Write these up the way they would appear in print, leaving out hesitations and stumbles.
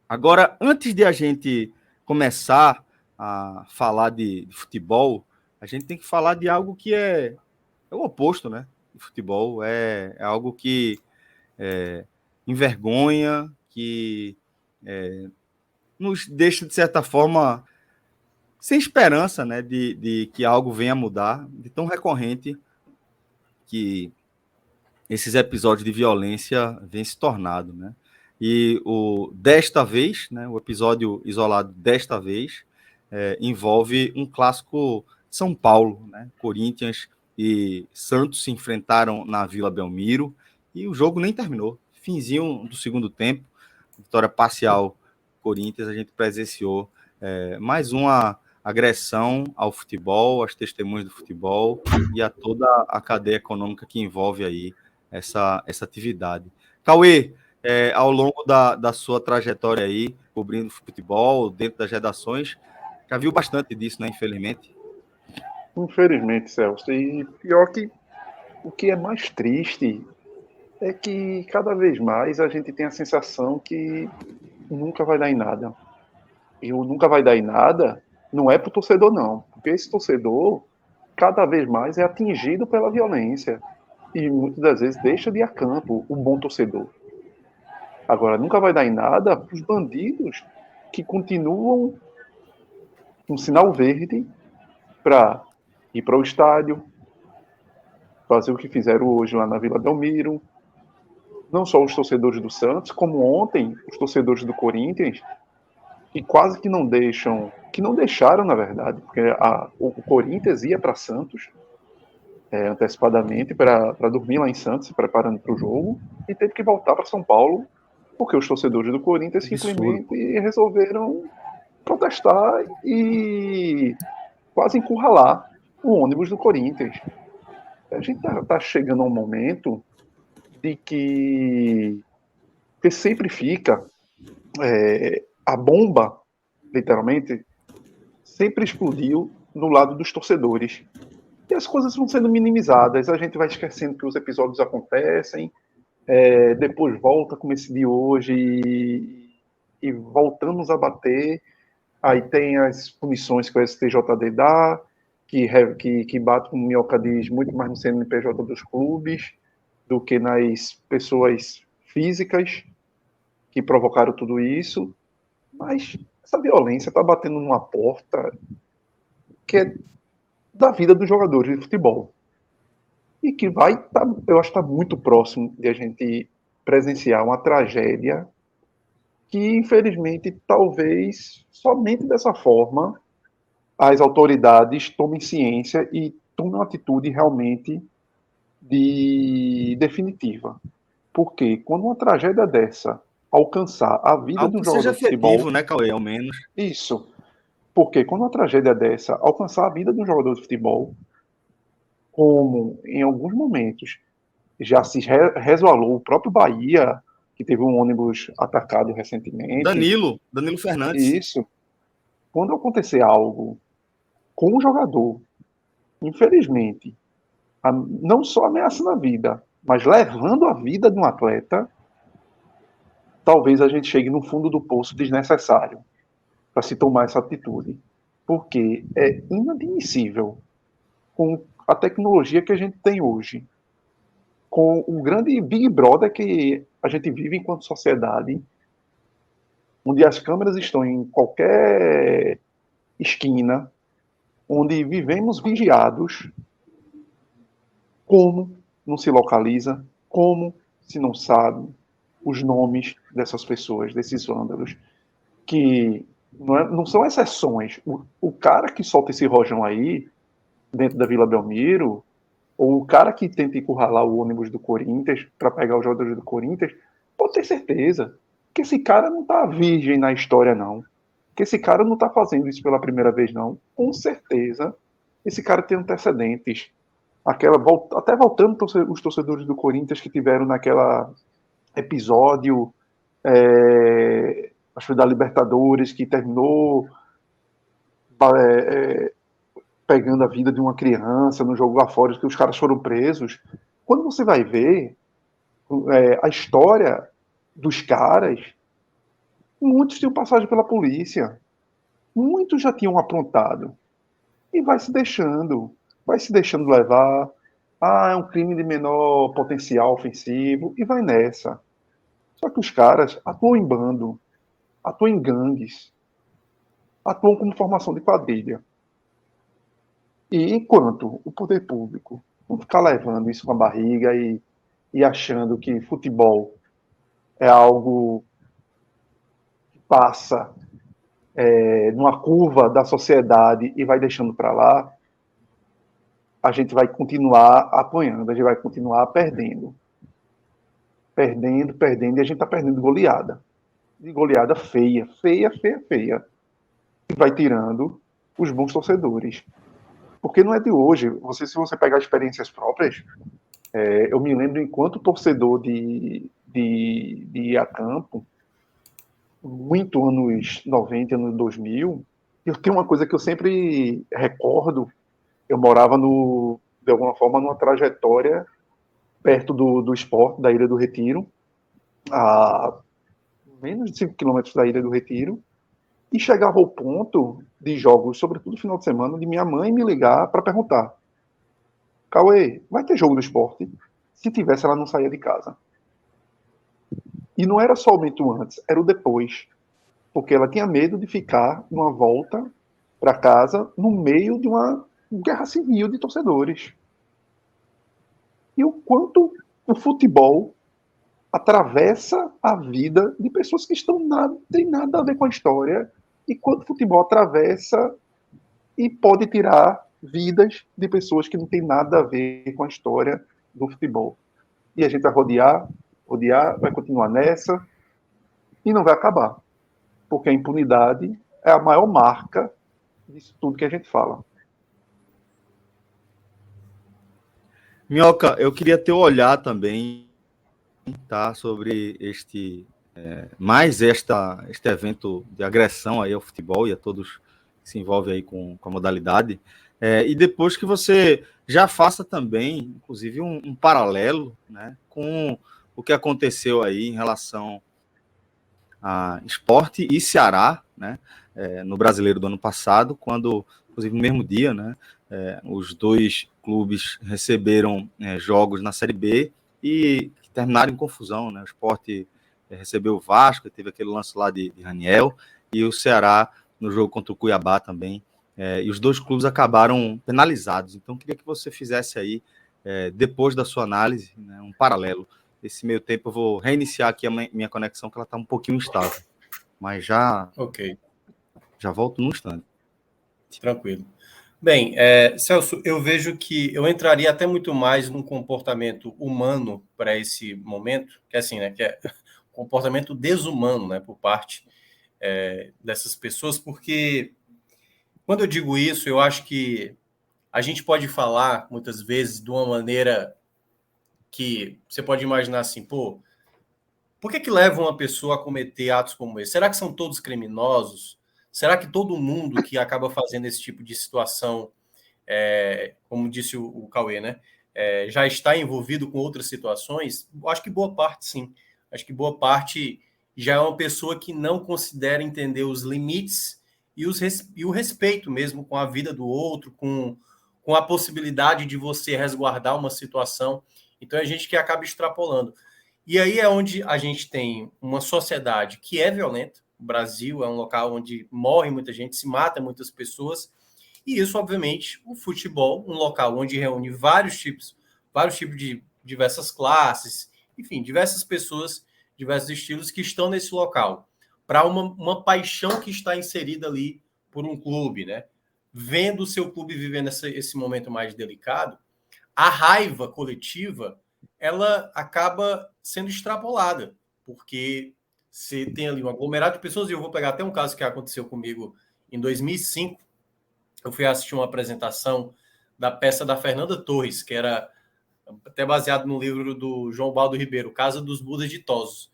Agora, antes de a gente começar a falar de futebol, a gente tem que falar de algo que é o oposto, né? De futebol. É algo que envergonha, que nos deixa, de certa forma, sem esperança, né? De que algo venha a mudar, de tão recorrente que esses episódios de violência vêm se tornando, né? E desta vez, né, o episódio isolado desta vez, envolve um clássico de São Paulo, né? Corinthians e Santos se enfrentaram na Vila Belmiro e o jogo nem terminou. Finzinho do segundo tempo, vitória parcial Corinthians, a gente presenciou mais uma agressão ao futebol, às testemunhas do futebol e a toda a cadeia econômica que envolve aí essa atividade. Cauê, ao longo da sua trajetória aí, cobrindo futebol, dentro das redações, já viu bastante disso, né? Infelizmente. Infelizmente, Celso. E pior que o que é mais triste é que cada vez mais a gente tem a sensação que nunca vai dar em nada. E o nunca vai dar em nada não é para o torcedor, não. Porque esse torcedor, cada vez mais, é atingido pela violência. E muitas das vezes deixa de ir a campo o bom torcedor. Agora, nunca vai dar em nada para os bandidos que continuam um sinal verde para ir para o estádio, fazer o que fizeram hoje lá na Vila Belmiro. Não só os torcedores do Santos, como ontem os torcedores do Corinthians, que quase que não deixaram, na verdade, porque o Corinthians ia para Santos antecipadamente para dormir lá em Santos, se preparando para o jogo, e teve que voltar para São Paulo, porque os torcedores do Corinthians Absurdo. simplesmente resolveram protestar e quase encurralar o ônibus do Corinthians. A gente tá chegando a um momento de que sempre fica a bomba, literalmente, sempre explodiu no lado dos torcedores. E as coisas vão sendo minimizadas, a gente vai esquecendo que os episódios acontecem, depois volta como esse de hoje e voltamos a bater. Aí tem as punições que o STJD dá, que bate, como o Minhoca diz, muito mais no CNPJ dos clubes do que nas pessoas físicas que provocaram tudo isso. Mas essa violência está batendo numa porta que é da vida dos jogadores de futebol. E que eu acho que está muito próximo de a gente presenciar uma tragédia que, infelizmente, talvez somente dessa forma as autoridades tomem ciência e tomem uma atitude realmente definitiva. Porque quando uma tragédia dessa alcançar a vida de Algo um que seja jogador de futebol, efetivo, né, Cauê, ao menos. isso. Porque quando uma tragédia dessa alcançar a vida de um jogador de futebol, como em alguns momentos já se resvalou o próprio Bahia, que teve um ônibus atacado recentemente, Danilo Fernandes. isso, quando acontecer algo com o jogador, infelizmente, não só ameaçando a vida, mas levando a vida de um atleta, talvez a gente chegue no fundo do poço desnecessário para se tomar essa atitude. Porque é inadmissível, com a tecnologia que a gente tem hoje, com o grande Big Brother que a gente vive enquanto sociedade, onde as câmeras estão em qualquer esquina, onde vivemos vigiados, como não se localiza, como se não sabe os nomes dessas pessoas, desses vândalos, que não são exceções. O cara que solta esse rojão aí, dentro da Vila Belmiro, ou o cara que tenta encurralar o ônibus do Corinthians para pegar os jogadores do Corinthians, pode ter certeza que esse cara não está virgem na história, não. Que esse cara não está fazendo isso pela primeira vez, não. Com certeza, esse cara tem antecedentes. Até voltando os torcedores do Corinthians que tiveram naquela episódio, acho que da Libertadores, que terminou pegando a vida de uma criança no jogo lá fora, que os caras foram presos. Quando você vai ver a história dos caras, Muitos tinham passagem pela polícia. Muitos já tinham aprontado. E vai se deixando levar. Ah, é um crime de menor potencial ofensivo, e vai nessa. Só que os caras atuam em bando, atuam em gangues, atuam como formação de quadrilha. E enquanto o poder público não ficar levando isso com a barriga e achando que futebol é algo que passa numa curva da sociedade e vai deixando para lá, a gente vai continuar apanhando, a gente vai continuar perdendo. Perdendo, perdendo, e a gente está perdendo goleada. De goleada feia, feia, feia, feia. E vai tirando os bons torcedores. Porque não é de hoje. Se você pegar experiências próprias, eu me lembro enquanto torcedor de ir a campo, muito anos 90, anos 2000, eu tenho uma coisa que eu sempre recordo. Eu morava, de alguma forma, numa trajetória perto do esporte, da Ilha do Retiro, a menos de 5 quilômetros da Ilha do Retiro, e chegava ao ponto de jogos, sobretudo no final de semana, de minha mãe me ligar para perguntar: Cauê, vai ter jogo do esporte? Se tivesse, ela não saía de casa. E não era somente o antes, era o depois. Porque ela tinha medo de ficar numa volta para casa no meio de uma guerra civil de torcedores. E o quanto o futebol atravessa a vida de pessoas que tem nada a ver com a história, e quanto o futebol atravessa e pode tirar vidas de pessoas que não tem nada a ver com a história do futebol. E a gente vai rodear, rodear, vai continuar nessa e não vai acabar. Porque a impunidade é a maior marca disso tudo que a gente fala. Minhoca, eu queria ter um olhar também, tá, sobre este evento de agressão aí ao futebol e a todos que se envolvem aí com a modalidade. E depois que você já faça também, inclusive, um paralelo, né, com o que aconteceu aí em relação a Sport e Ceará, né, no Brasileiro do ano passado, quando, inclusive, no mesmo dia, né, os dois clubes receberam jogos na Série B e terminaram em confusão, né? O Sport recebeu o Vasco, teve aquele lance lá de Raniel, e o Ceará no jogo contra o Cuiabá também, e os dois clubes acabaram penalizados. Então, queria que você fizesse aí, depois da sua análise, né, um paralelo. Esse meio tempo eu vou reiniciar aqui a minha conexão, que ela está um pouquinho instável, mas já volto num instante. Tranquilo. Bem, Celso, eu vejo que eu entraria até muito mais num comportamento humano para esse momento, que é assim, né, que é comportamento desumano, né, por parte dessas pessoas, porque quando eu digo isso, eu acho que a gente pode falar, muitas vezes, de uma maneira que você pode imaginar assim, pô, por que leva uma pessoa a cometer atos como esse? Será que são todos criminosos? Será que todo mundo que acaba fazendo esse tipo de situação, como disse o Cauê, né, já está envolvido com outras situações? Eu acho que boa parte, sim. Acho que boa parte já é uma pessoa que não considera entender os limites e o respeito mesmo com a vida do outro, com a possibilidade de você resguardar uma situação. Então, é gente que acaba extrapolando. E aí é onde a gente tem uma sociedade que é violenta. O Brasil é um local onde morre muita gente, se mata muitas pessoas. E isso, obviamente, o futebol, um local onde reúne vários tipos de diversas classes, enfim, diversas pessoas, diversos estilos que estão nesse local, para uma paixão que está inserida ali por um clube, né? Vendo o seu clube vivendo esse momento mais delicado, a raiva coletiva ela acaba sendo extrapolada, porque você tem ali um aglomerado de pessoas, e eu vou pegar até um caso que aconteceu comigo em 2005. Eu fui assistir uma apresentação da peça da Fernanda Torres, que era até baseado no livro do João Baldo Ribeiro, Casa dos Budas Ditosos.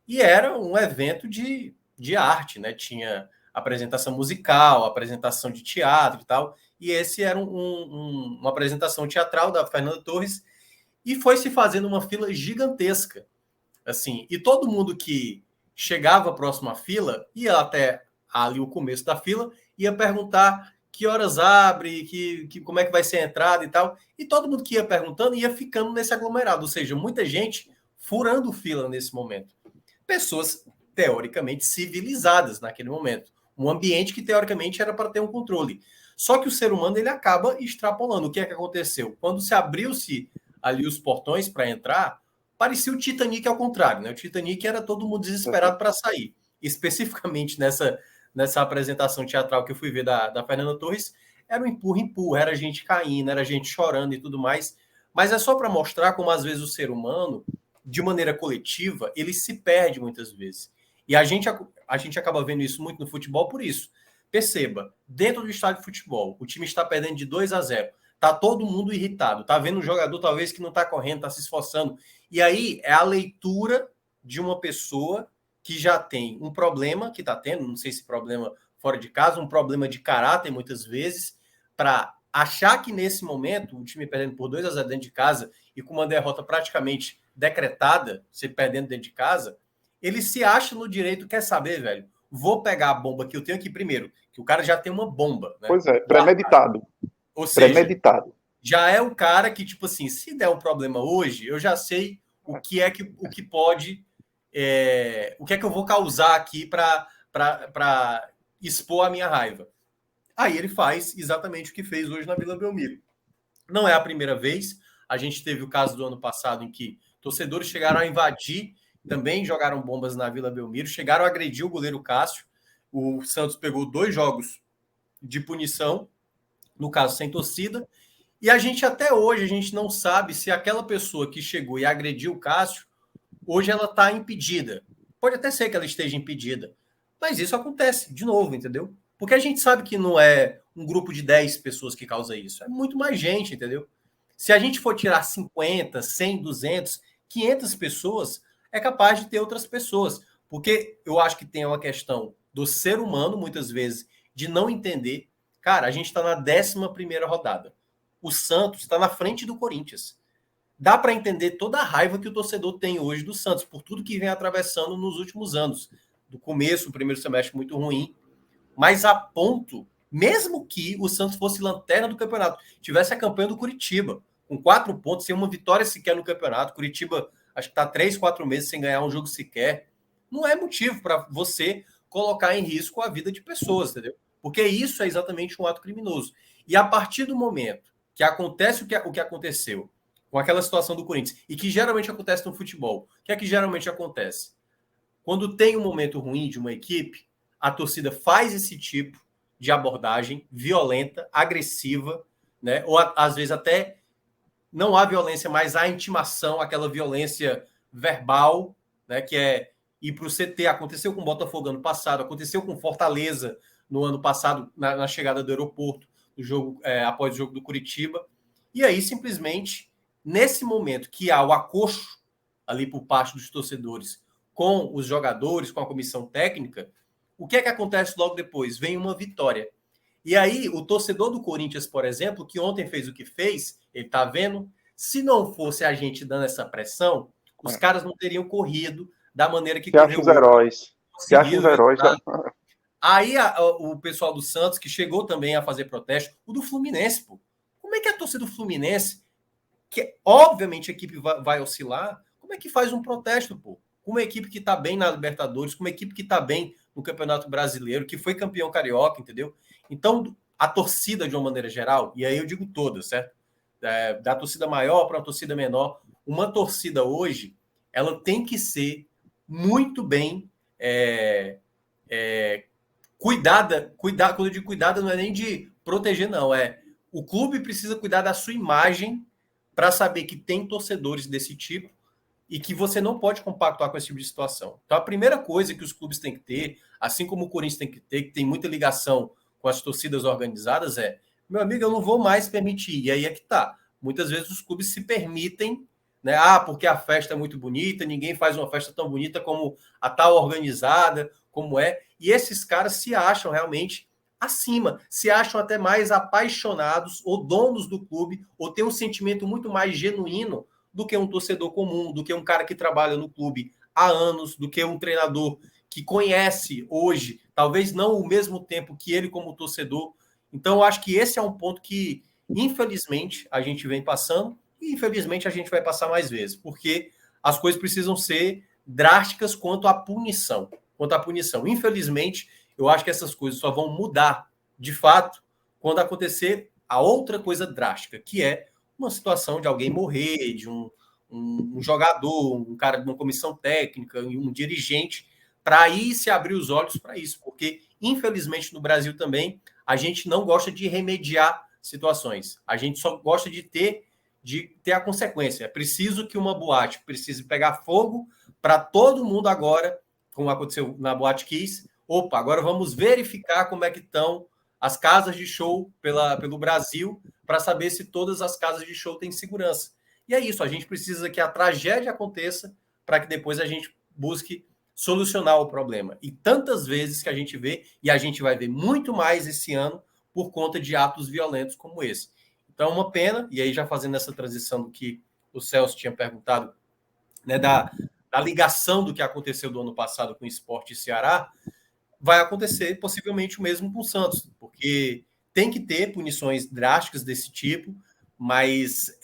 E era um evento de arte, né? Tinha apresentação musical, apresentação de teatro e tal. E esse era uma apresentação teatral da Fernanda Torres, e foi se fazendo uma fila gigantesca, assim. E todo mundo que chegava próximo à fila, ia até ali o começo da fila, ia perguntar que horas abre, como é que vai ser a entrada e tal. E todo mundo que ia perguntando ia ficando nesse aglomerado, ou seja, muita gente furando fila nesse momento. Pessoas teoricamente civilizadas naquele momento. Um ambiente que teoricamente era para ter um controle. Só que o ser humano ele acaba extrapolando. O que é que aconteceu? Quando se abriu-se ali os portões para entrar, parecia o Titanic ao contrário, né? O Titanic era todo mundo desesperado para sair. Especificamente nessa apresentação teatral que eu fui ver da Fernanda Torres, era um empurra-empurra, era gente caindo, era gente chorando e tudo mais. Mas é só para mostrar como, às vezes, o ser humano, de maneira coletiva, ele se perde muitas vezes. E a gente acaba vendo isso muito no futebol por isso. Perceba, dentro do estádio de futebol, o time está perdendo de 2-0. Tá todo mundo irritado. Tá vendo um jogador, talvez, que não tá correndo, tá se esforçando. E aí é a leitura de uma pessoa que já tem um problema, que tá tendo, não sei se problema fora de casa, um problema de caráter, muitas vezes, para achar que nesse momento, o time perdendo por 2-0 dentro de casa e com uma derrota praticamente decretada, se perdendo dentro de casa, ele se acha no direito, quer saber, velho? Vou pegar a bomba que eu tenho aqui primeiro, que o cara já tem uma bomba, né? Pois é, premeditado. Ou seja, premeditado. Já é o cara que, tipo assim, se der um problema hoje, eu já sei o que pode, o que é que eu vou causar aqui para expor a minha raiva. Aí ele faz exatamente o que fez hoje na Vila Belmiro. Não é a primeira vez. A gente teve o caso do ano passado em que torcedores chegaram a invadir, também jogaram bombas na Vila Belmiro, chegaram a agredir o goleiro Cássio. O Santos pegou 2 jogos de punição, no caso sem torcida. E a gente até hoje, a gente não sabe se aquela pessoa que chegou e agrediu o Cássio, hoje ela está impedida. Pode até ser que ela esteja impedida. Mas isso acontece, de novo, entendeu? Porque a gente sabe que não é um grupo de 10 pessoas que causa isso. É muito mais gente, entendeu? Se a gente for tirar 50, 100, 200, 500 pessoas, é capaz de ter outras pessoas. Porque eu acho que tem uma questão do ser humano, muitas vezes, de não entender. Cara, a gente está na 11ª rodada. O Santos está na frente do Corinthians. Dá para entender toda a raiva que o torcedor tem hoje do Santos, por tudo que vem atravessando nos últimos anos. Do começo, o primeiro semestre muito ruim, mas a ponto, mesmo que o Santos fosse lanterna do campeonato, tivesse a campanha do Curitiba, com 4 pontos, sem uma vitória sequer no campeonato, Curitiba acho que está 3, 4 meses sem ganhar um jogo sequer, não é motivo para você colocar em risco a vida de pessoas, entendeu? Porque isso é exatamente um ato criminoso. E a partir do momento que acontece o que aconteceu com aquela situação do Corinthians, e que geralmente acontece no futebol, o que é que geralmente acontece? Quando tem um momento ruim de uma equipe, a torcida faz esse tipo de abordagem violenta, agressiva, né? Ou às vezes até não há violência, mas há intimação, aquela violência verbal, né? Que é ir para o CT. Aconteceu com o Botafogo ano passado, aconteceu com Fortaleza no ano passado, na chegada do aeroporto, do jogo, após o jogo do Curitiba. E aí, simplesmente, nesse momento que há o acolcho ali por parte dos torcedores com os jogadores, com a comissão técnica, o que é que acontece logo depois? Vem uma vitória. E aí, o torcedor do Corinthians, por exemplo, que ontem fez o que fez, ele tá vendo, se não fosse a gente dando essa pressão, os caras não teriam corrido da maneira que correu. Os heróis. Se acha os heróis. Aí o pessoal do Santos, que chegou também a fazer protesto, o do Fluminense, pô. Como é que a torcida do Fluminense, que obviamente a equipe vai oscilar, como é que faz um protesto, pô? Com uma equipe que está bem na Libertadores, com uma equipe que está bem no Campeonato Brasileiro, que foi campeão carioca, entendeu? Então, a torcida, de uma maneira geral, e aí eu digo toda, certo? Da torcida maior para uma torcida menor, uma torcida hoje, ela tem que ser muito bem cuidada. Quando eu digo cuidada, não é nem de proteger, não. O clube precisa cuidar da sua imagem para saber que tem torcedores desse tipo e que você não pode compactuar com esse tipo de situação. Então, a primeira coisa que os clubes têm que ter, assim como o Corinthians tem que ter, que tem muita ligação com as torcidas organizadas, meu amigo, eu não vou mais permitir. E aí é que tá. Muitas vezes os clubes se permitem, né? Porque a festa é muito bonita, ninguém faz uma festa tão bonita como a tal organizada, como é. E esses caras se acham realmente acima, se acham até mais apaixonados ou donos do clube, ou têm um sentimento muito mais genuíno do que um torcedor comum, do que um cara que trabalha no clube há anos, do que um treinador que conhece hoje, talvez não o mesmo tempo que ele como torcedor. Então, eu acho que esse é um ponto que, infelizmente, a gente vem passando e, infelizmente, a gente vai passar mais vezes, porque as coisas precisam ser drásticas quanto à punição. Infelizmente, eu acho que essas coisas só vão mudar, de fato, quando acontecer a outra coisa drástica, que é uma situação de alguém morrer, de um jogador, um cara de uma comissão técnica, um dirigente, para aí se abrir os olhos para isso, porque, infelizmente, no Brasil também, a gente não gosta de remediar situações, a gente só gosta de ter a consequência. É preciso que uma boate precise pegar fogo para todo mundo agora, como aconteceu na Boate Kiss. Opa, agora vamos verificar como é que estão as casas de show pelo Brasil para saber se todas as casas de show têm segurança. E é isso, a gente precisa que a tragédia aconteça para que depois a gente busque solucionar o problema. E tantas vezes que a gente vê, e a gente vai ver muito mais esse ano, por conta de atos violentos como esse. Então, uma pena, e aí já fazendo essa transição do que o Celso tinha perguntado, né, da ligação do que aconteceu do ano passado com o Sport e Ceará, vai acontecer possivelmente o mesmo com o Santos, porque tem que ter punições drásticas desse tipo, mas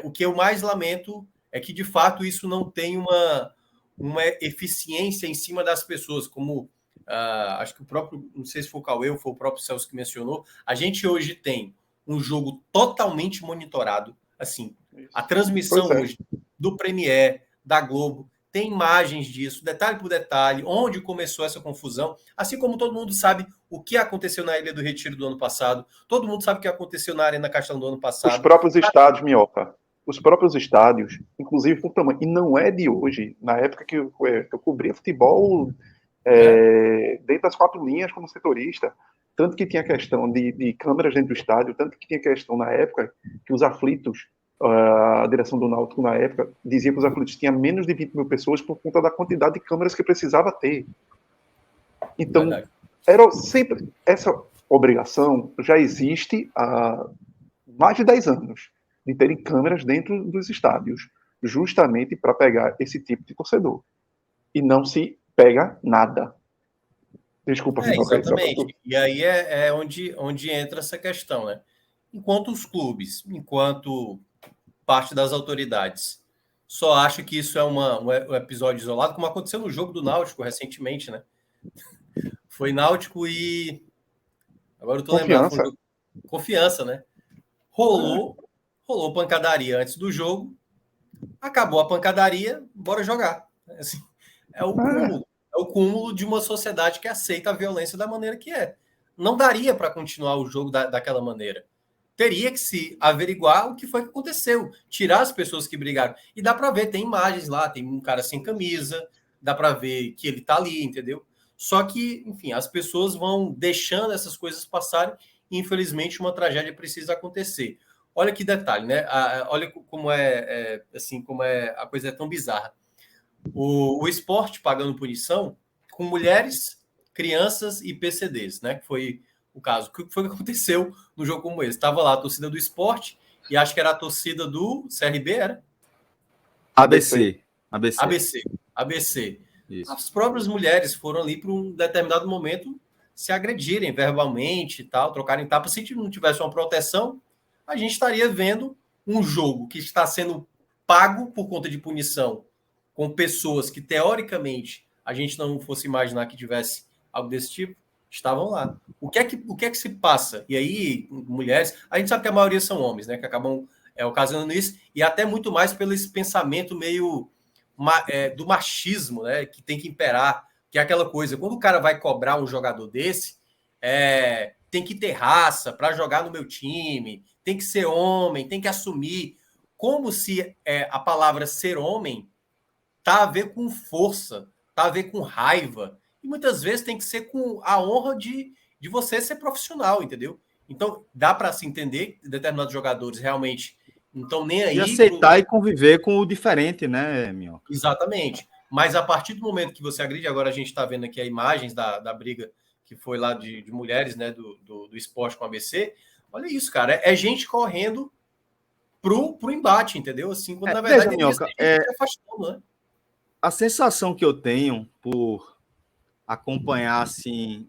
o que eu mais lamento é que, de fato, isso não tem uma eficiência em cima das pessoas, como acho que o próprio, não sei se foi o Cauê ou foi o próprio Celso que mencionou, a gente hoje tem um jogo totalmente monitorado, assim, a transmissão hoje do Premier, da Globo, tem imagens disso, detalhe por detalhe, onde começou essa confusão, assim como todo mundo sabe o que aconteceu na Ilha do Retiro do ano passado, todo mundo sabe o que aconteceu na Arena Castelão do ano passado. Os próprios estádios, Minhoca, os próprios estádios, inclusive por tamanho, e não é de hoje, na época que eu cobria futebol dentro das 4 linhas como setorista, tanto que tinha questão de câmeras dentro do estádio, tanto que tinha questão na época que os aflitos, a direção do Náutico na época dizia que os aflitos tinham menos de 20 mil pessoas por conta da quantidade de câmeras que precisava ter. Então, era sempre essa obrigação já existe há mais de 10 anos de terem câmeras dentro dos estádios, justamente para pegar esse tipo de torcedor. E não se pega nada. Desculpa, exatamente. E aí é onde entra essa questão, né? Enquanto os clubes, enquanto parte das autoridades só acha que isso é um episódio isolado, como aconteceu no jogo do Náutico recentemente, né? Foi Náutico e... Agora eu tô lembrando. Confiança, né? Rolou pancadaria antes do jogo, acabou a pancadaria, bora jogar. Assim, é o cúmulo de uma sociedade que aceita a violência da maneira que é. Não daria para continuar o jogo daquela maneira. Teria que se averiguar o que foi que aconteceu, tirar as pessoas que brigaram. E dá para ver, tem imagens lá, tem um cara sem camisa, dá para ver que ele tá ali, entendeu? Só que, enfim, as pessoas vão deixando essas coisas passarem e, infelizmente, uma tragédia precisa acontecer. Olha que detalhe, né? Olha como assim, como a coisa é tão bizarra. O esporte pagando punição com mulheres, crianças e PCDs, né? Que foi o caso. O que foi que aconteceu no jogo como esse? Estava lá a torcida do esporte e acho que era a torcida do CRB, era? ABC. Isso. As próprias mulheres foram ali para um determinado momento se agredirem verbalmente e tal, trocarem tapas. Se não tivesse uma proteção, a gente estaria vendo um jogo que está sendo pago por conta de punição com pessoas que, teoricamente, a gente não fosse imaginar que tivesse algo desse tipo, estavam lá. O que é que se passa? E aí, mulheres... A gente sabe que a maioria são homens, né? Que acabam ocasionando isso, e até muito mais pelo esse pensamento meio do machismo, né? Que tem que imperar, que é aquela coisa, quando o cara vai cobrar um jogador desse, tem que ter raça para jogar no meu time, tem que ser homem, tem que assumir, como se a palavra ser homem tá a ver com força, tá a ver com raiva, e muitas vezes tem que ser com a honra de você ser profissional, entendeu? Então, dá para se entender que determinados jogadores realmente não estão nem aí... E aceitar e conviver com o diferente, né, Minhoca? Exatamente. Mas a partir do momento que você agride, agora a gente está vendo aqui as imagens da briga que foi lá de mulheres, né, do esporte com a ABC, olha isso, cara, é gente correndo pro embate, entendeu? Assim, quando na verdade Minhoca, se afastando, né? a sensação que eu tenho por acompanhar assim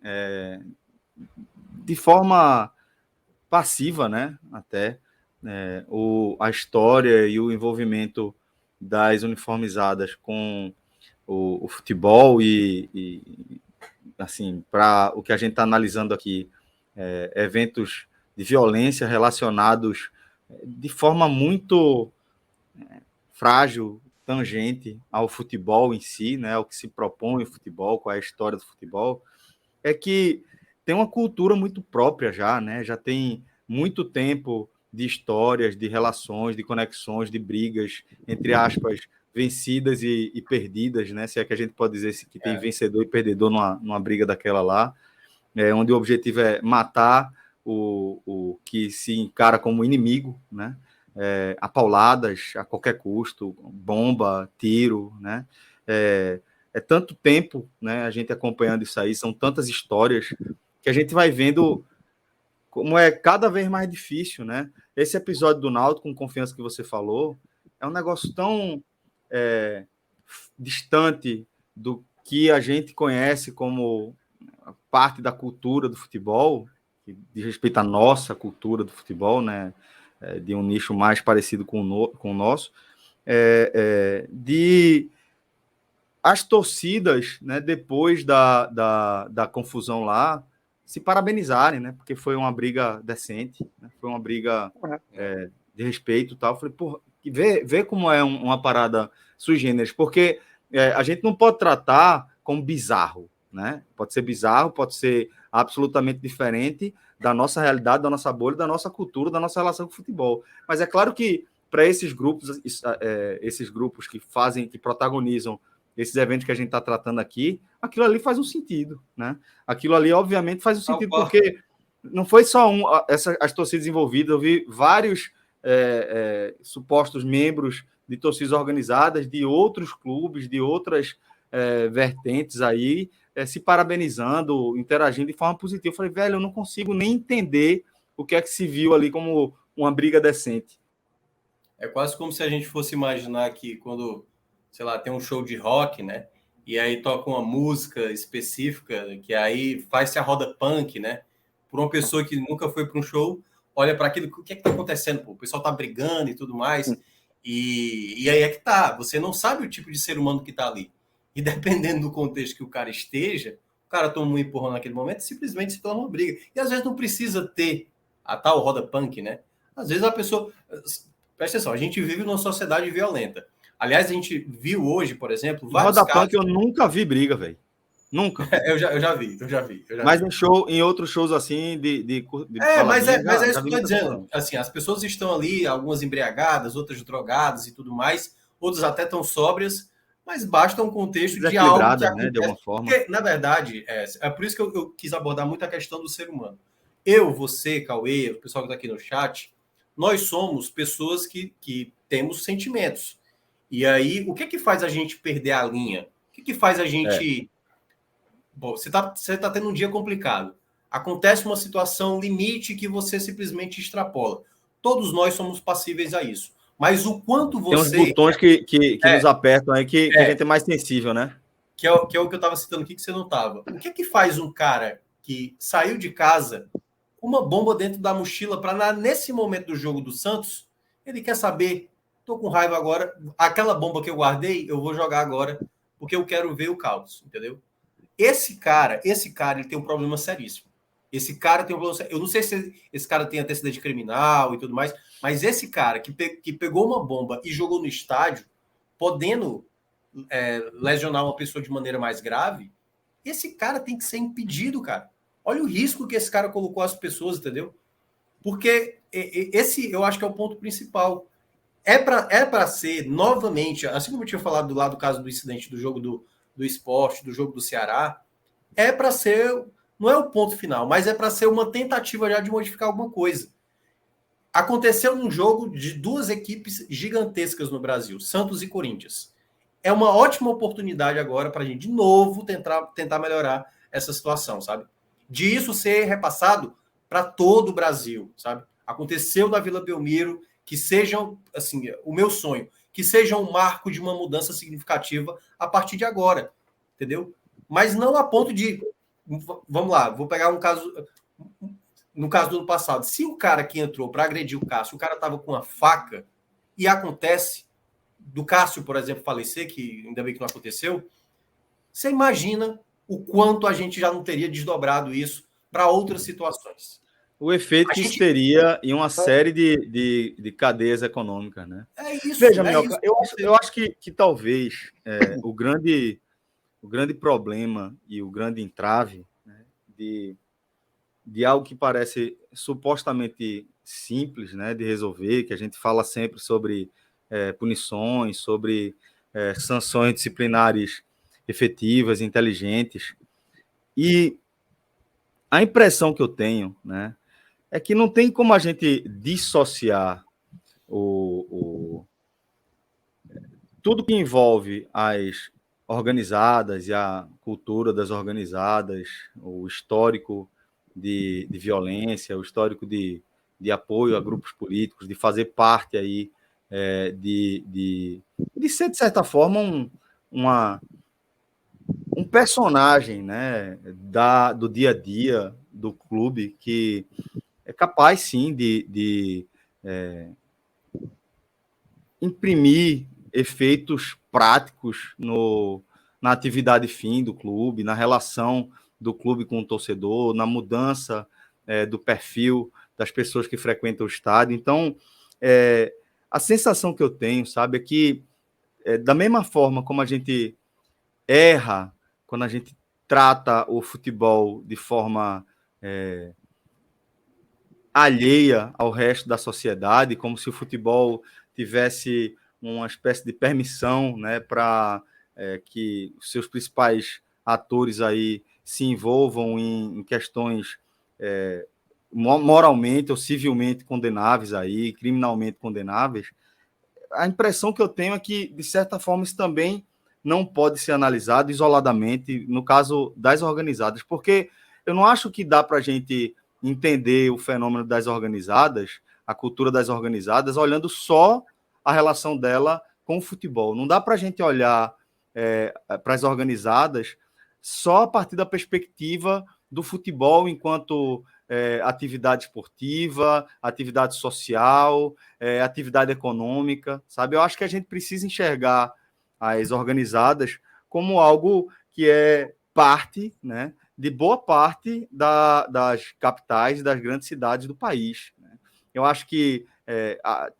de forma passiva, né, até a história e o envolvimento das uniformizadas com o futebol e assim, para o que a gente está analisando aqui, eventos de violência relacionados de forma muito frágil, tangente ao futebol em si, né, ao que se propõe o futebol, qual é a história do futebol, é que tem uma cultura muito própria já, né? Já tem muito tempo de histórias, de relações, de conexões, de brigas, entre aspas, vencidas e perdidas, né? Se é que a gente pode dizer que tem vencedor e perdedor numa briga daquela lá, onde o objetivo é matar o que se encara como inimigo, né? A pauladas a qualquer custo, bomba, tiro, né? É tanto tempo, né, a gente acompanhando isso aí, são tantas histórias que a gente vai vendo como é cada vez mais difícil, né? Esse episódio do Náutico, com confiança que você falou, é um negócio tão distante do que a gente conhece como parte da cultura do futebol, que diz respeito à nossa cultura do futebol, né? De um nicho mais parecido com o nosso, de as torcidas, né, depois da confusão lá, se parabenizarem, né, porque foi uma briga decente, né, foi uma briga de respeito e tal. Eu falei, porra, vê como é uma parada sui generis, porque a gente não pode tratar como bizarro, né? Pode ser bizarro, pode ser absolutamente diferente da nossa realidade, da nossa bolha, da nossa cultura, da nossa relação com o futebol. Mas é claro que para esses grupos que fazem, que protagonizam esses eventos que a gente está tratando aqui, aquilo ali faz um sentido, né? Aquilo ali, obviamente, faz um sentido, porque não foi só as torcidas envolvidas, eu vi vários supostos membros de torcidas organizadas de outros clubes, de outras vertentes aí, se parabenizando, interagindo de forma positiva. Eu falei, velho, eu não consigo nem entender o que é que se viu ali como uma briga decente. É quase como se a gente fosse imaginar que quando, sei lá, tem um show de rock, né? E aí toca uma música específica, que aí faz-se a roda punk, né? Por uma pessoa que nunca foi para um show, olha para aquilo, o que é que tá acontecendo? Pô? O pessoal tá brigando e tudo mais. E aí é que tá, você não sabe o tipo de ser humano que tá ali. E dependendo do contexto que o cara esteja, o cara toma um empurrão naquele momento e simplesmente se torna uma briga. E às vezes não precisa ter a tal roda punk, né? Às vezes a pessoa... Presta atenção, a gente vive numa sociedade violenta. Aliás, a gente viu hoje, por exemplo, vários roda casos... punk eu nunca vi briga, velho. Nunca. eu já vi. Mas em outros shows assim, mas é isso que eu estou dizendo. Assim, as pessoas estão ali, algumas embriagadas, outras drogadas e tudo mais, outras até tão sóbrias, mas basta um contexto de algo que acontece. Né, de alguma forma. Porque, na verdade, é por isso que eu quis abordar muito a questão do ser humano. Eu, você, Cauê, o pessoal que está aqui no chat, nós somos pessoas que temos sentimentos. E aí, o que faz a gente perder a linha? O que faz a gente... Bom, você tá tendo um dia complicado. Acontece uma situação limite que você simplesmente extrapola. Todos nós somos passíveis a isso. Mas o quanto você... Tem uns botões que nos apertam aí que a gente é mais sensível, né? Que é o que eu estava citando aqui, que você não estava. O que faz um cara que saiu de casa com uma bomba dentro da mochila para, nesse momento do jogo do Santos, ele quer saber, tô com raiva agora, aquela bomba que eu guardei, eu vou jogar agora, porque eu quero ver o caos, entendeu? Esse cara, ele tem um problema seríssimo. Esse cara tem um problema seríssimo. Eu não sei se esse cara tem antecedente criminal e tudo mais, mas esse cara que pegou uma bomba e jogou no estádio, podendo lesionar uma pessoa de maneira mais grave, esse cara tem que ser impedido, cara. Olha o risco que esse cara colocou às pessoas, entendeu? Porque esse, eu acho que é o ponto principal. É para ser, novamente, assim como eu tinha falado do caso do incidente do jogo do Sport, do jogo do Ceará, é para ser, não é o ponto final, mas é para ser uma tentativa já de modificar alguma coisa. Aconteceu num jogo de duas equipes gigantescas no Brasil, Santos e Corinthians. É uma ótima oportunidade agora para a gente, de novo, tentar melhorar essa situação, sabe? De isso ser repassado para todo o Brasil, sabe? Aconteceu na Vila Belmiro, que sejam, assim, o meu sonho, que seja um marco de uma mudança significativa a partir de agora, entendeu? Mas não a ponto de... Vamos lá, vou pegar um caso... No caso do ano passado, se o cara que entrou para agredir o Cássio, o cara estava com uma faca, e acontece do Cássio, por exemplo, falecer, que ainda bem que não aconteceu, você imagina o quanto a gente já não teria desdobrado isso para outras situações. O efeito que isso teria em uma série de cadeias econômicas, né? É isso. Veja, Minhoca, eu acho que talvez o grande problema e o grande entrave, né, de algo que parece supostamente simples, né, de resolver, que a gente fala sempre sobre punições, sobre sanções disciplinares efetivas, inteligentes, e a impressão que eu tenho, né, é que não tem como a gente dissociar tudo que envolve as organizadas e a cultura das organizadas, o histórico de violência, o histórico de apoio a grupos políticos, de fazer parte aí, de ser, de certa forma, um personagem, né, do dia a dia do clube, que é capaz, sim, de imprimir efeitos práticos na atividade fim do clube, na relação do clube com o torcedor, na mudança do perfil das pessoas que frequentam o estádio. Então, a sensação que eu tenho, sabe, é que, da mesma forma como a gente erra quando a gente trata o futebol de forma alheia ao resto da sociedade, como se o futebol tivesse uma espécie de permissão, né, para que os seus principais atores aí se envolvam em questões moralmente ou civilmente condenáveis aí, criminalmente condenáveis. A impressão que eu tenho é que, de certa forma, isso também não pode ser analisado isoladamente no caso das organizadas, porque eu não acho que dá para a gente entender o fenômeno das organizadas, a cultura das organizadas, olhando só a relação dela com o futebol. Não dá para a gente olhar para as organizadas só a partir da perspectiva do futebol enquanto atividade esportiva, atividade social, atividade econômica, sabe? Eu acho que a gente precisa enxergar as organizadas como algo que é parte, né, de boa parte das capitais, das grandes cidades do país, né? Eu acho que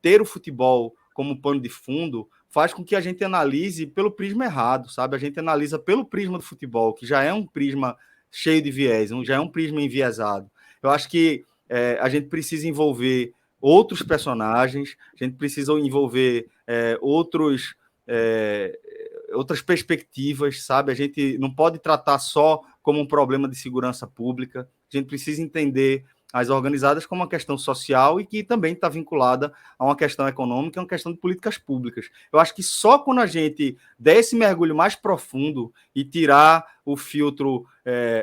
ter o futebol como pano de fundo faz com que a gente analise pelo prisma errado, sabe? A gente analisa pelo prisma do futebol, que já é um prisma cheio de viés, já é um prisma enviesado. Eu acho que a gente precisa envolver outros personagens, a gente precisa envolver outras perspectivas, sabe? A gente não pode tratar só como um problema de segurança pública, a gente precisa entender as organizadas como uma questão social e que também está vinculada a uma questão econômica, uma questão de políticas públicas. Eu acho que só quando a gente der esse mergulho mais profundo e tirar o filtro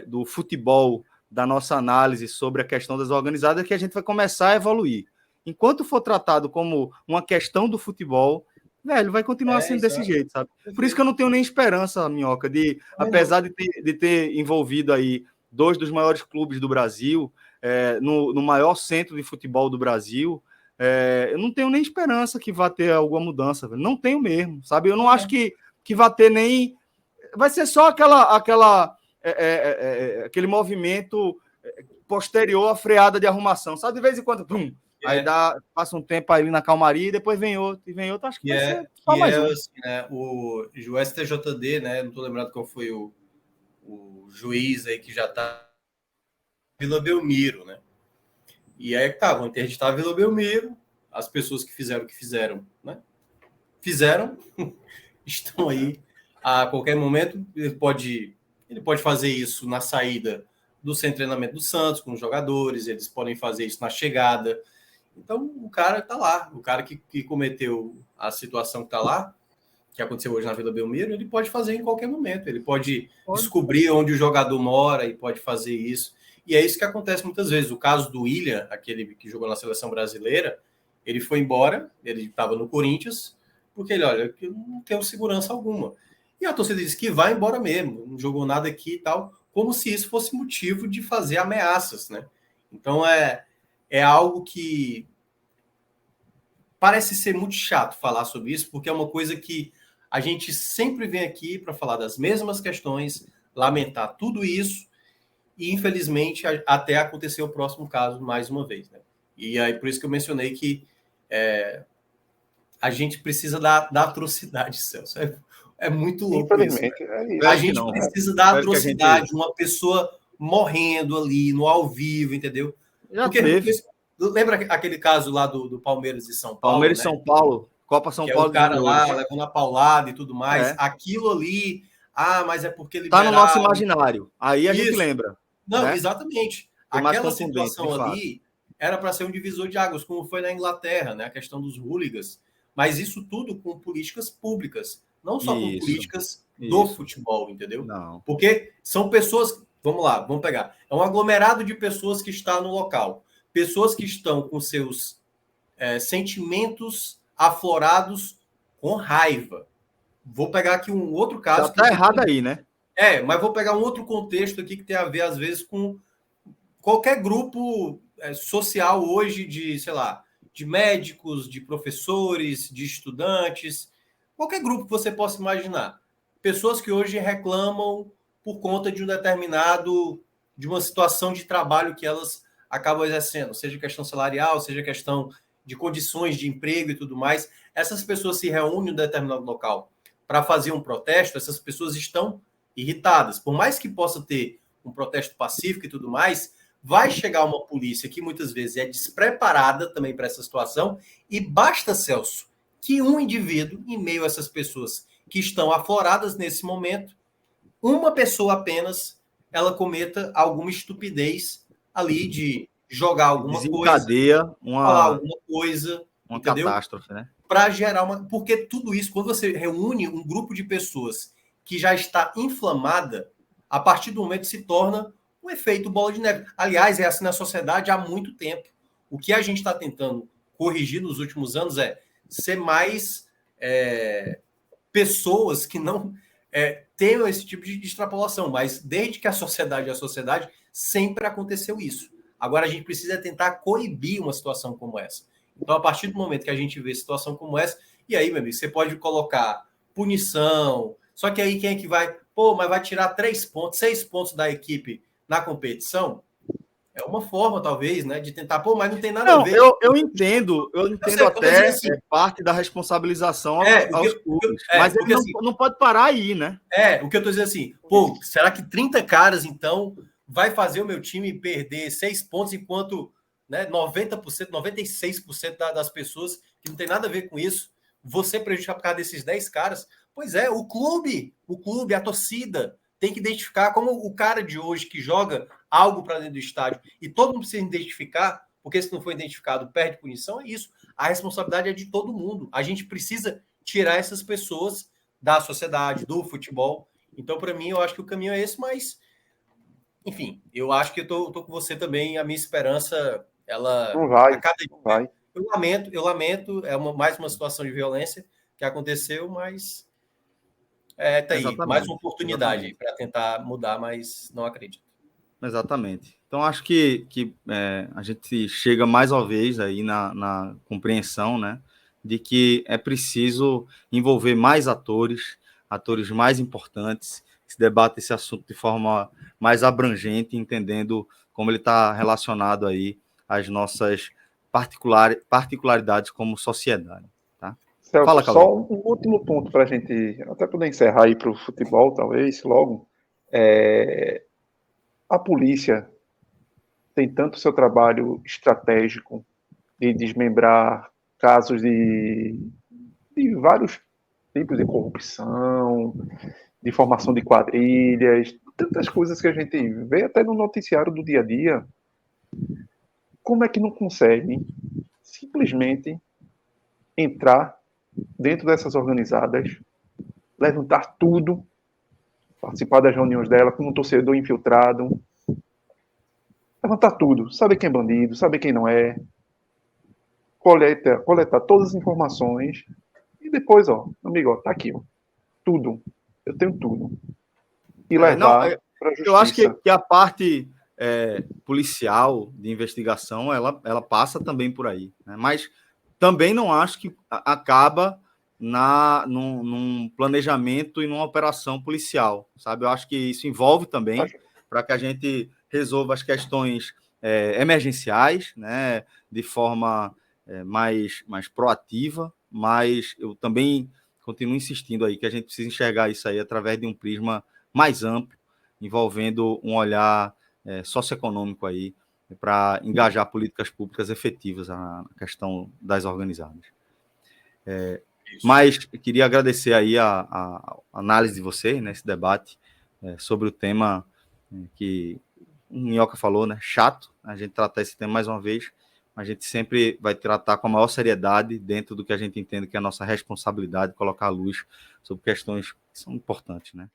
do futebol da nossa análise sobre a questão das organizadas que a gente vai começar a evoluir. Enquanto for tratado como uma questão do futebol, velho, vai continuar sendo desse jeito, sabe? Por isso que eu não tenho nem esperança, Minhoca, apesar de ter envolvido aí 2 dos maiores clubes do Brasil, no maior centro de futebol do Brasil, eu não tenho nem esperança que vá ter alguma mudança, velho. Não tenho mesmo, sabe? Eu não acho que vá ter nem... Vai ser só aquele movimento posterior à freada de arrumação, sabe? De vez em quando, aí passa um tempo ali na calmaria e depois vem outro, acho que vai ser só mais um. Assim, né, o STJD, né, não estou lembrado qual foi o juiz aí que já está Vila Belmiro, né? E aí vão interditar a Vila Belmiro, as pessoas que fizeram o que fizeram, né? Fizeram, estão aí a qualquer momento, ele pode fazer isso na saída do centro de treinamento do Santos, com os jogadores, eles podem fazer isso na chegada. Então, o cara está lá, o cara que cometeu a situação que está lá, que aconteceu hoje na Vila Belmiro, ele pode fazer em qualquer momento, ele pode descobrir onde o jogador mora e pode fazer isso. E é isso que acontece muitas vezes. O caso do William, aquele que jogou na seleção brasileira, ele foi embora, ele estava no Corinthians, porque ele, olha, eu não tenho segurança alguma. E a torcida diz que vai embora mesmo, não jogou nada aqui e tal, como se isso fosse motivo de fazer ameaças, né? Então é algo que parece ser muito chato falar sobre isso, porque é uma coisa que a gente sempre vem aqui para falar das mesmas questões, lamentar tudo isso, e infelizmente até acontecer o próximo caso mais uma vez, né? E aí por isso que eu mencionei que a gente precisa da atrocidade, Celso. É muito louco isso. Infelizmente, é isso. A gente precisa da atrocidade, gente... uma pessoa morrendo ali no ao vivo, entendeu? Porque lembra aquele caso lá do Palmeiras e São Paulo? Palmeiras e né? São Paulo, Copa São que Paulo. É o cara lá levando a paulada e tudo mais. Aquilo ali, mas é porque liberaram... Tá no nosso imaginário. Aí a gente lembra. Não, né? Exatamente. Aquela situação ali era para ser um divisor de águas, como foi na Inglaterra, né? A questão dos hooligans. Mas isso tudo com políticas públicas, não só com políticas do futebol, entendeu? Não. Porque são pessoas... Vamos lá, vamos pegar. É um aglomerado de pessoas que está no local. Pessoas que estão com seus sentimentos aflorados com raiva. Vou pegar aqui um outro caso. Já está errado aí, né? Mas vou pegar um outro contexto aqui que tem a ver, às vezes, com qualquer grupo social hoje de, sei lá, de médicos, de professores, de estudantes, qualquer grupo que você possa imaginar. Pessoas que hoje reclamam por conta de de uma situação de trabalho que elas acabam exercendo, seja questão salarial, seja questão de condições de emprego e tudo mais. Essas pessoas se reúnem em um determinado local para fazer um protesto, essas pessoas estão irritadas. Por mais que possa ter um protesto pacífico e tudo mais, vai chegar uma polícia que muitas vezes é despreparada também para essa situação, e basta, Celso, que um indivíduo, em meio a essas pessoas que estão afloradas nesse momento, uma pessoa apenas, ela cometa alguma estupidez ali de jogar alguma coisa, falar alguma coisa, uma catástrofe, né? Para gerar porque tudo isso, quando você reúne um grupo de pessoas que já está inflamada, a partir do momento se torna um efeito bola de neve. Aliás, é assim na sociedade há muito tempo. O que a gente está tentando corrigir nos últimos anos é ser mais pessoas que não tenham esse tipo de extrapolação, mas desde que a sociedade é a sociedade, sempre aconteceu isso. Agora a gente precisa tentar coibir uma situação como essa. Então, a partir do momento que a gente vê situação como essa, e aí, meu amigo, você pode colocar punição, só que aí quem é que vai? Mas vai tirar 3 pontos, 6 pontos da equipe na competição? É uma forma, talvez, né, de tentar, mas não tem nada a ver. Eu entendo até assim, parte da responsabilização aos clubes, mas ele não pode parar aí, né? O que eu estou dizendo assim, será que 30 caras, então, vai fazer o meu time perder 6 pontos, enquanto 90%, 96% das pessoas que não tem nada a ver com isso, você prejudicar por causa desses 10 caras? Pois é, o clube, a torcida, tem que identificar como o cara de hoje que joga algo para dentro do estádio e todo mundo precisa identificar, porque se não for identificado, perde punição, é isso. A responsabilidade é de todo mundo. A gente precisa tirar essas pessoas da sociedade, do futebol. Então, para mim, eu acho que o caminho é esse, mas, enfim, eu acho que eu tô com você também. A minha esperança, ela... Não vai, a cada não vai. Eu lamento, mais uma situação de violência que aconteceu, mas... tá aí, mais uma oportunidade para tentar mudar, mas não acredito. Exatamente. Então, acho que a gente chega mais uma vez aí na compreensão, né, de que é preciso envolver mais atores mais importantes, que se debata esse assunto de forma mais abrangente, entendendo como ele está relacionado aí às nossas particularidades como sociedade. Tá? Celso, fala, só um último ponto para a gente até poder encerrar aí para o futebol, talvez, logo. A polícia tem tanto seu trabalho estratégico de desmembrar casos de vários tipos de corrupção, de formação de quadrilhas, tantas coisas que a gente vê até no noticiário do dia a dia. Como é que não conseguem simplesmente entrar dentro dessas organizadas, levantar tudo, participar das reuniões dela como um torcedor infiltrado, levantar tudo, saber quem é bandido, saber quem não é, coletar todas as informações e depois, amigo, tá aqui, tudo. Eu tenho tudo. E levar para a justiça. Eu acho que a parte policial de investigação, ela passa também por aí, né? Mas também não acho que acaba num planejamento e numa operação policial, sabe? Eu acho que isso envolve também para que a gente resolva as questões emergenciais, né? De forma mais proativa, mas eu também continuo insistindo aí que a gente precisa enxergar isso aí através de um prisma mais amplo, envolvendo um olhar socioeconômico aí para engajar políticas públicas efetivas na questão das organizadas. Mas queria agradecer aí a análise de vocês, né, esse debate sobre o tema que o Minhoca falou, né, chato, a gente tratar esse tema mais uma vez, a gente sempre vai tratar com a maior seriedade dentro do que a gente entende que é a nossa responsabilidade, colocar a luz sobre questões que são importantes, né?